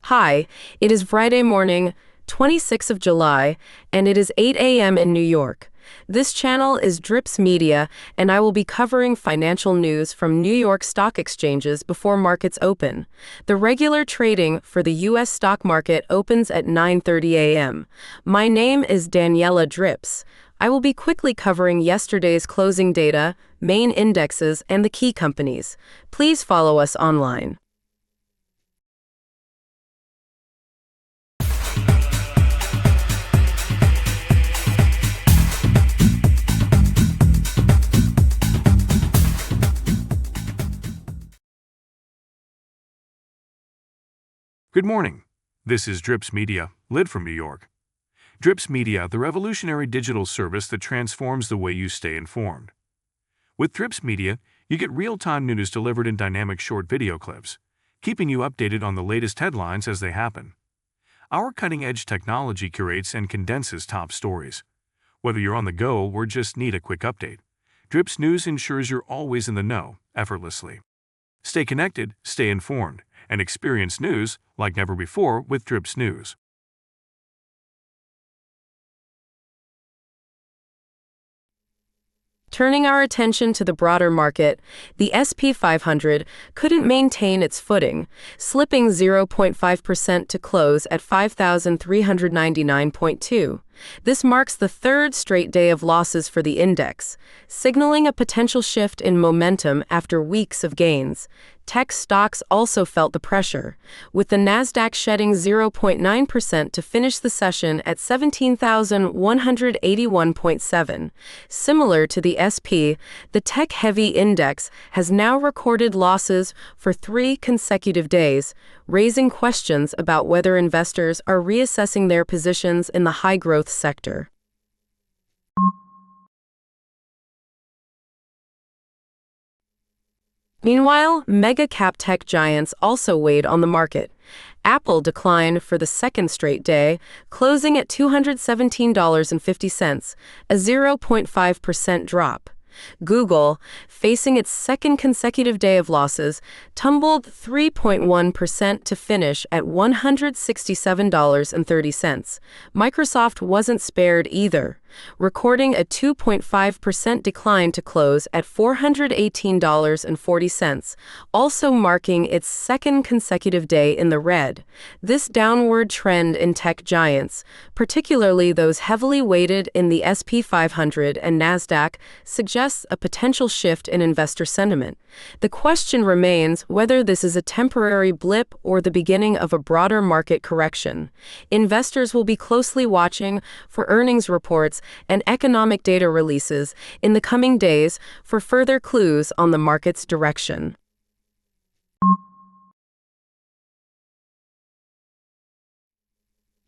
Hi, it is Friday morning, 26th of July, and it is 8 a.m. in New York. This channel is Drips Media, and I will be covering financial news from New York stock exchanges before markets open. The regular trading for the U.S. stock market opens at 9:30 a.m. My name is Daniela Drips. I will be quickly covering yesterday's closing data, main indexes, and the key companies. Please follow us online. Good morning. This is Drips Media, lid from New York. Drips Media, the revolutionary digital service that transforms the way you stay informed. With Drips Media, you get real-time news delivered in dynamic short video clips, keeping you updated on the latest headlines as they happen. Our cutting-edge technology curates and condenses top stories. Whether you're on the go or just need a quick update, Drips News ensures you're always in the know, effortlessly. Stay connected, stay informed, and experience news like never before with Drips News. Turning our attention to the broader market, the S&P 500 couldn't maintain its footing, slipping 0.5% to close at 5,399.2. This marks the third straight day of losses for the index, signaling a potential shift in momentum after weeks of gains. Tech stocks also felt the pressure, with the NASDAQ shedding 0.9% to finish the session at 17,181.7. Similar to the SP, the tech-heavy index has now recorded losses for 3 consecutive days, raising questions about whether investors are reassessing their positions in the high-growth sector. Meanwhile, mega-cap tech giants also weighed on the market. Apple declined for the second straight day, closing at $217.50, a 0.5% drop. Google, facing its second consecutive day of losses, tumbled 3.1% to finish at $167.30. Microsoft wasn't spared either, recording a 2.5% decline to close at $418.40, also marking its second consecutive day in the red. This downward trend in tech giants, particularly those heavily weighted in the S&P 500 and NASDAQ, suggests a potential shift in investor sentiment. The question remains whether this is a temporary blip or the beginning of a broader market correction. Investors will be closely watching for earnings reports and economic data releases in the coming days for further clues on the market's direction.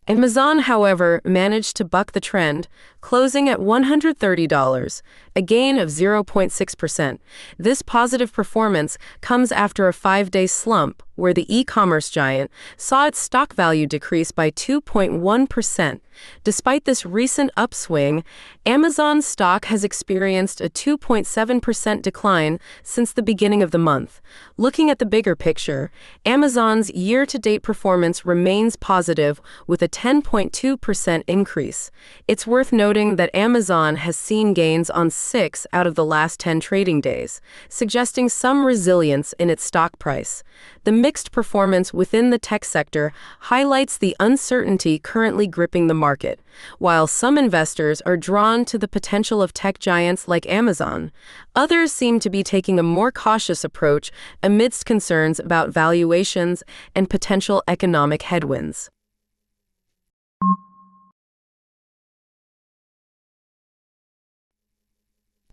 Amazon, however, managed to buck the trend, closing at $130, a gain of 0.6%. This positive performance comes after a 5-day slump where the e-commerce giant saw its stock value decrease by 2.1%. Despite this recent upswing, Amazon's stock has experienced a 2.7% decline since the beginning of the month. Looking at the bigger picture, Amazon's year-to-date performance remains positive with a 10.2% increase. It's worth noting that Amazon has seen gains on 6 out of the last 10 trading days, suggesting some resilience in its stock price. The mixed performance within the tech sector highlights the uncertainty currently gripping the market. While some investors are drawn to the potential of tech giants like Amazon, others seem to be taking a more cautious approach amidst concerns about valuations and potential economic headwinds.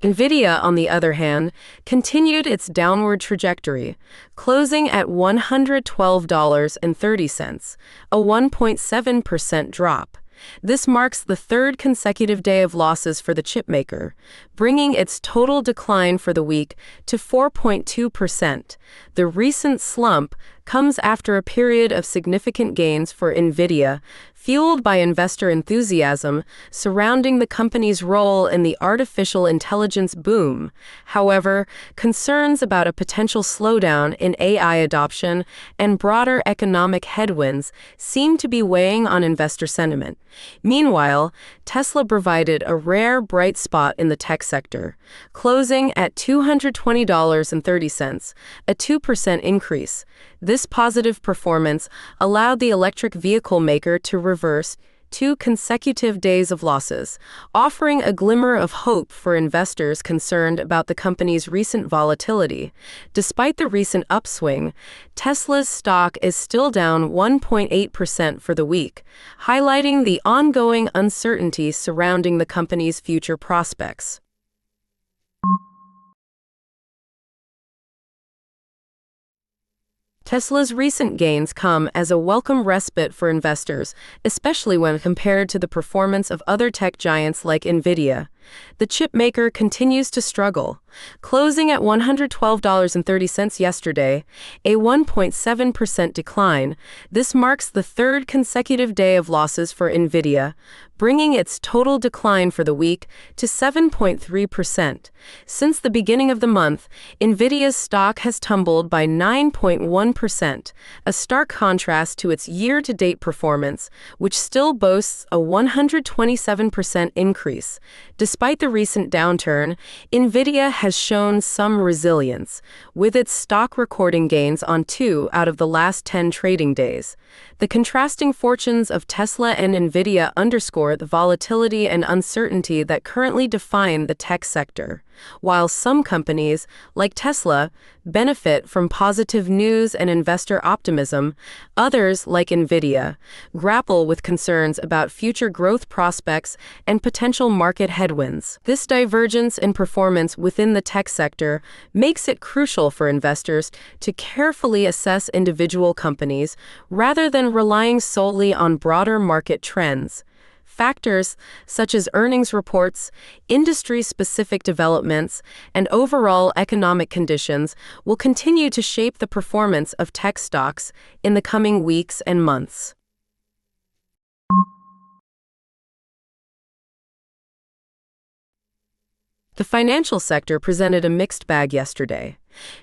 Nvidia, on the other hand, continued its downward trajectory, closing at $112.30, a 1.7% drop. This marks the third consecutive day of losses for the chipmaker, bringing its total decline for the week to 4.2%. The recent slump comes after a period of significant gains for NVIDIA, fueled by investor enthusiasm surrounding the company's role in the artificial intelligence boom. However, concerns about a potential slowdown in AI adoption and broader economic headwinds seem to be weighing on investor sentiment. Meanwhile, Tesla provided a rare bright spot in the tech sector, closing at $220.30, a 2% increase. This positive performance allowed the electric vehicle maker to reverse 2 consecutive days of losses, offering a glimmer of hope for investors concerned about the company's recent volatility. Despite the recent upswing, Tesla's stock is still down 1.8% for the week, highlighting the ongoing uncertainty surrounding the company's future prospects. Tesla's recent gains come as a welcome respite for investors, especially when compared to the performance of other tech giants like NVIDIA. The chip maker continues to struggle, closing at $112.30 yesterday, a 1.7% decline. This marks the third consecutive day of losses for NVIDIA, bringing its total decline for the week to 7.3%. Since the beginning of the month, NVIDIA's stock has tumbled by 9.1%, a stark contrast to its year-to-date performance, which still boasts a 127% increase. Despite the recent downturn, NVIDIA has shown some resilience, with its stock recording gains on 2 out of the last 10 trading days. The contrasting fortunes of Tesla and NVIDIA underscore the volatility and uncertainty that currently define the tech sector. While some companies, like Tesla, benefit from positive news and investor optimism, others, like NVIDIA, grapple with concerns about future growth prospects and potential market headwinds. This divergence in performance within the tech sector makes it crucial for investors to carefully assess individual companies rather than relying solely on broader market trends. Factors such as earnings reports, industry-specific developments, and overall economic conditions will continue to shape the performance of tech stocks in the coming weeks and months. The financial sector presented a mixed bag yesterday.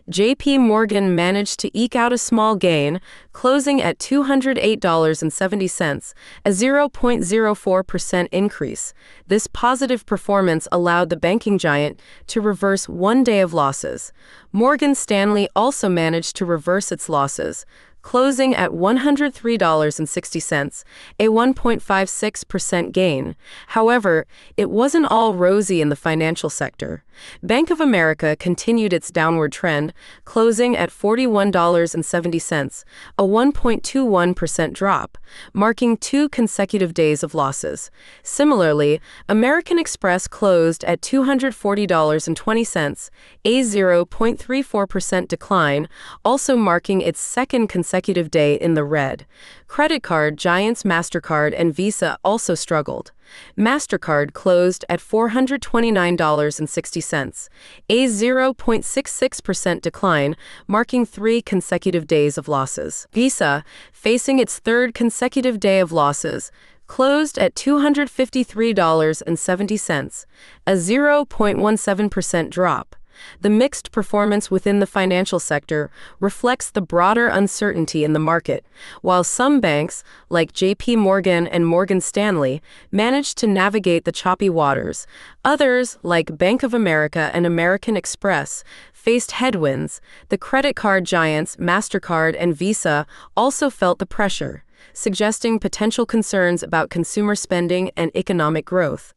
J.P. Morgan managed to eke out a small gain, closing at $208.70, a 0.04% increase. This positive performance allowed the banking giant to reverse 1 day of losses. Morgan Stanley also managed to reverse its losses, closing at $103.60, a 1.56% gain. However, it wasn't all rosy in the financial sector. Bank of America continued its downward trend, closing at $41.70, a 1.21% drop, marking 2 consecutive days of losses. Similarly, American Express closed at $240.20, a 0.34% decline, also marking its second consecutive day in the red. Credit card giants MasterCard and Visa also struggled. MasterCard closed at $429.60, a 0.66% decline, marking 3 consecutive days of losses. Visa, facing its third consecutive day of losses, closed at $253.70, a 0.17% drop. The mixed performance within the financial sector reflects the broader uncertainty in the market. While some banks, like J.P. Morgan and Morgan Stanley, managed to navigate the choppy waters, others, like Bank of America and American Express, faced headwinds. The credit card giants MasterCard and Visa also felt the pressure, suggesting potential concerns about consumer spending and economic growth.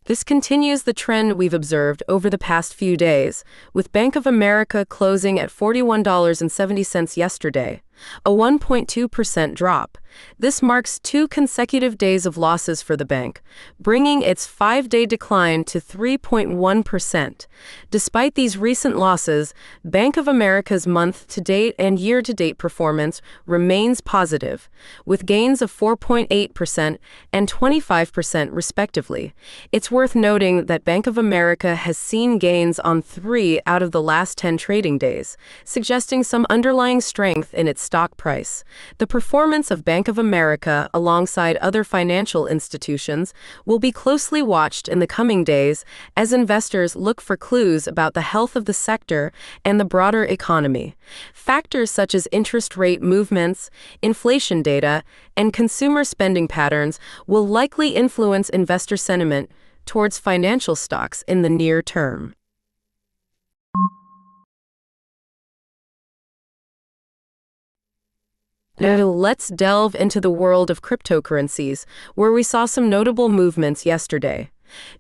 This continues the trend we've observed over the past few days, with Bank of America closing at $41.70 yesterday. a 1.2% drop. This marks 2 consecutive days of losses for the bank, bringing its 5-day decline to 3.1%. Despite these recent losses, Bank of America's month-to-date and year-to-date performance remains positive, with gains of 4.8% and 25% respectively. It's worth noting that Bank of America has seen gains on 3 out of the last 10 trading days, suggesting some underlying strength in its stock price. The performance of Bank of America alongside other financial institutions will be closely watched in the coming days as investors look for clues about the health of the sector and the broader economy. Factors such as interest rate movements, inflation data, and consumer spending patterns will likely influence investor sentiment towards financial stocks in the near term. Now, let's delve into the world of cryptocurrencies, where we saw some notable movements yesterday.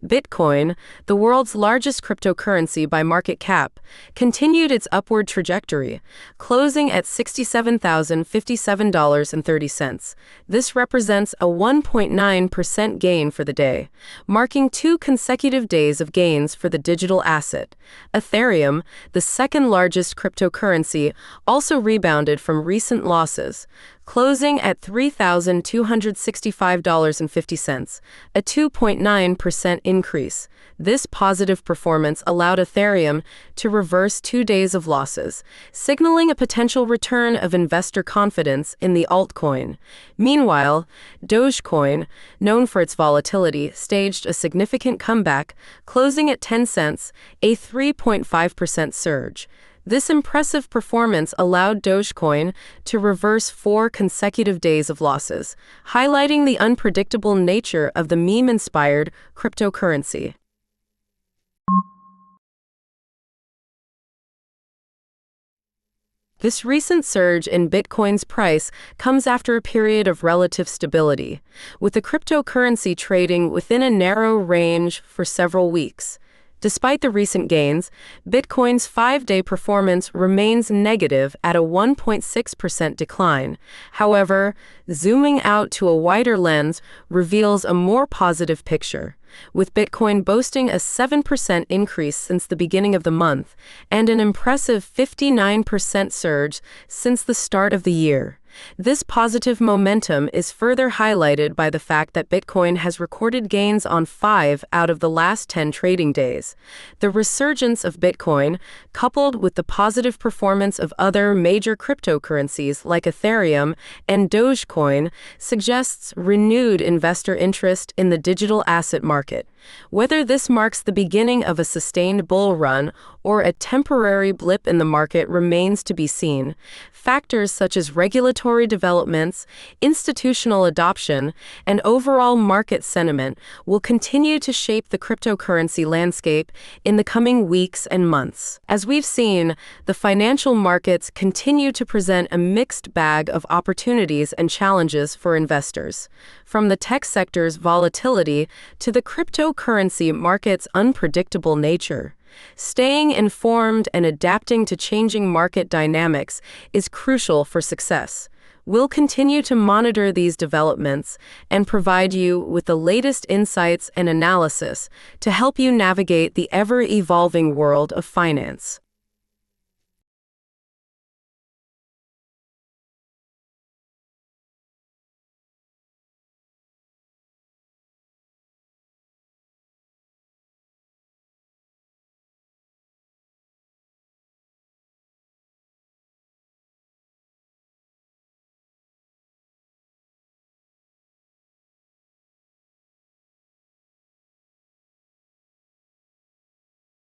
Bitcoin, the world's largest cryptocurrency by market cap, continued its upward trajectory, closing at $67,057.30. This represents a 1.9% gain for the day, marking 2 consecutive days of gains for the digital asset. Ethereum, the second largest cryptocurrency, also rebounded from recent losses, closing at $3,265.50, a 2.9% increase. This positive performance allowed Ethereum to reverse 2 days of losses, signaling a potential return of investor confidence in the altcoin. Meanwhile, Dogecoin, known for its volatility, staged a significant comeback, closing at 10 cents, a 3.5% surge. This impressive performance allowed Dogecoin to reverse 4 consecutive days of losses, highlighting the unpredictable nature of the meme-inspired cryptocurrency. This recent surge in Bitcoin's price comes after a period of relative stability, with the cryptocurrency trading within a narrow range for several weeks. Despite the recent gains, Bitcoin's 5-day performance remains negative at a 1.6% decline. However, zooming out to a wider lens reveals a more positive picture, with Bitcoin boasting a 7% increase since the beginning of the month and an impressive 59% surge since the start of the year. This positive momentum is further highlighted by the fact that Bitcoin has recorded gains on 5 out of the last 10 trading days. The resurgence of Bitcoin, coupled with the positive performance of other major cryptocurrencies like Ethereum and Dogecoin, suggests renewed investor interest in the digital asset market. Whether this marks the beginning of a sustained bull run or a temporary blip in the market remains to be seen. Factors such as regulatory developments, institutional adoption, and overall market sentiment will continue to shape the cryptocurrency landscape in the coming weeks and months. As we've seen, the financial markets continue to present a mixed bag of opportunities and challenges for investors. From the tech sector's volatility to the cryptocurrency market's unpredictable nature, staying informed and adapting to changing market dynamics is crucial for success. We'll continue to monitor these developments and provide you with the latest insights and analysis to help you navigate the ever-evolving world of finance.